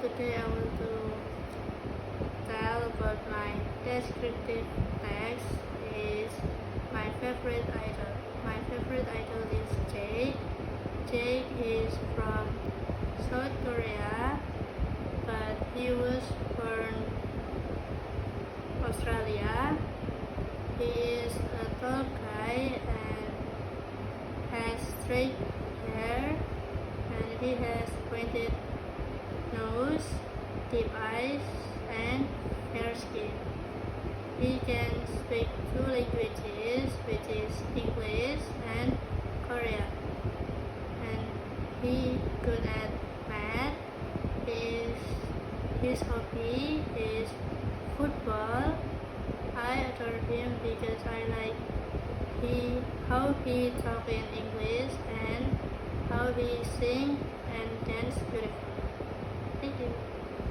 today I want to tell about my descriptive text is my favorite idol. My favorite idol is Jake. Jake is from South Korea, but he was born Australia. He is a tall guy and has straight hair, and he has pointed nose, deep eyes, and fair skin. He can speak 2 languages, which is English and Korean. And he good at math. His hobby is football. I adore him because I like how he talk in English and how he sing and dance beautifully.